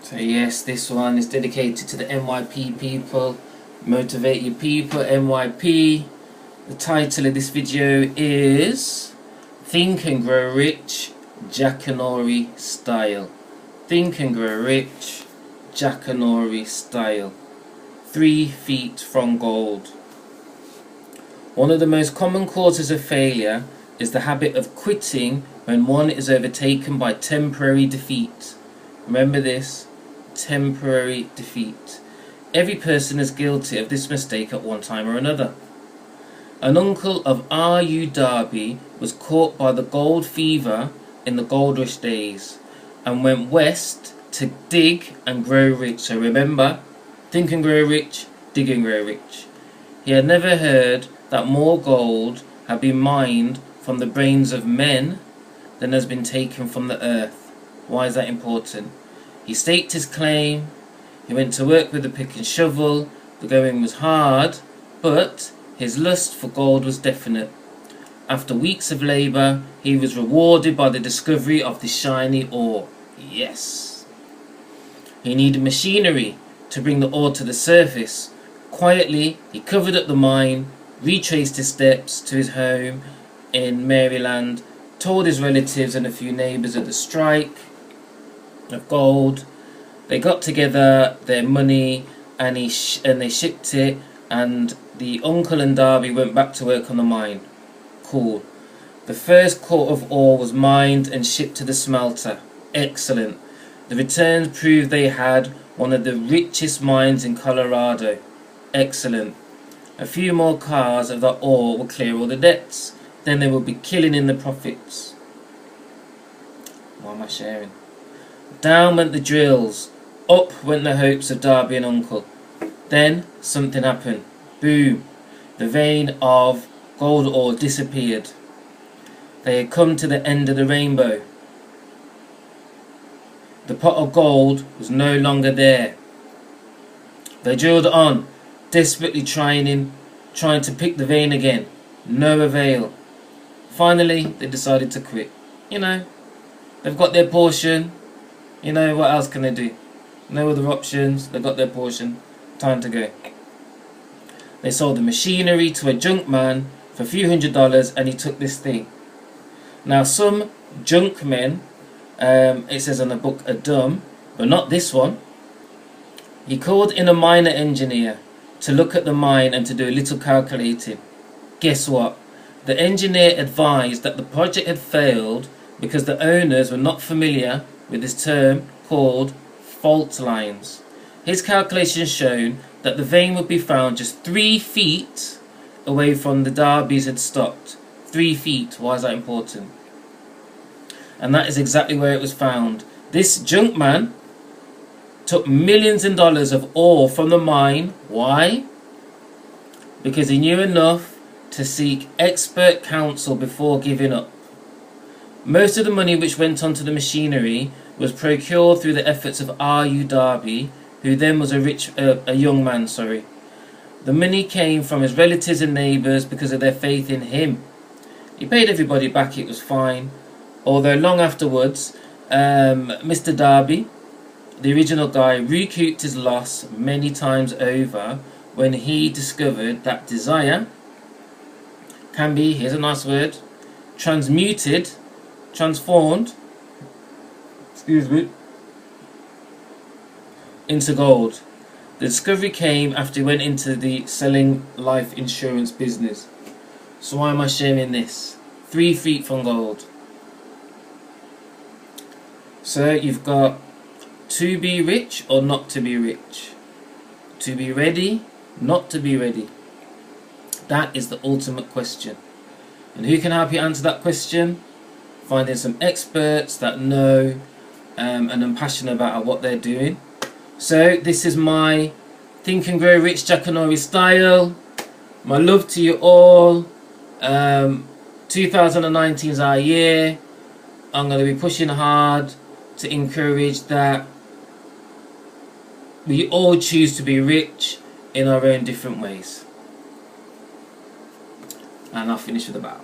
So yes, this one is dedicated to the NYP people. Motivate your people, NYP. The title of this video is Think and Grow Rich, Jackanory Style. Think and Grow Rich, Jackanory Style. 3 feet from gold. One of the most common causes of failure is the habit of quitting when one is overtaken by temporary defeat. Remember this, temporary defeat. Every person is guilty of this mistake at one time or another. An uncle of R.U. Darby was caught by the gold fever in the gold rush days and went west to dig and grow rich. So remember, think and grow rich, dig and grow rich. He had never heard that more gold had been mined from the brains of men than has been taken from the earth. Why is that important? He staked his claim. He went to work with a pick and shovel. The going was hard, but his lust for gold was definite. After weeks of labour, he was rewarded by the discovery of the shiny ore. Yes. He needed machinery to bring the ore to the surface. Quietly, he covered up the mine, retraced his steps to his home in Maryland, told his relatives and a few neighbours of the strike of gold. They got together their money and they shipped it, and the uncle and Darby went back to work on the mine. Cool. The first quart of ore was mined and shipped to the smelter. Excellent. The returns proved they had one of the richest mines in Colorado. Excellent. A few more cars of that ore will clear all the debts. Then they will be killing in the profits. Why am I sharing? Down went the drills. Up went the hopes of Darby and Uncle. Then something happened. Boom. The vein of gold ore disappeared. They had come to the end of the rainbow. The pot of gold was no longer there. They drilled on, desperately trying to pick the vein again. No avail. Finally, they decided to quit. You know, they've got their portion. You know, what else can they do? No other options. They've got their portion. Time to go. They sold the machinery to a junk man for a few $100s, and he took this thing. Now, some junk men, it says on the book, are dumb, but not this one. He called in a miner engineer to look at the mine and to do a little calculating. Guess what? The engineer advised that the project had failed because the owners were not familiar with this term called fault lines. His calculations shown that the vein would be found just 3 feet away from the Darbys had stopped. 3 feet. Why is that important? And that is exactly where it was found. This junk man took millions of dollars of ore from the mine. Why? Because he knew enough to seek expert counsel before giving up. Most of the money which went onto the machinery was procured through the efforts of R.U. Darby, who then was a young man. The money came from his relatives and neighbours because of their faith in him. He paid everybody back, it was fine. Although long afterwards, Mr. Darby, the original guy, recouped his loss many times over when he discovered that desire can be, here's a nice word, transformed, into gold. The discovery came after he went into the selling life insurance business. So why am I sharing this? 3 feet from gold. So you've got to be rich or not to be rich. To be ready, not to be ready. That is the ultimate question. And who can help you answer that question? Finding some experts that know and are passionate about what they're doing. So this is my Think and Grow Rich Jackanory Style. My love to you all. 2019 is our year. I'm going to be pushing hard to encourage that we all choose to be rich in our own different ways. And I'll finish with a bow.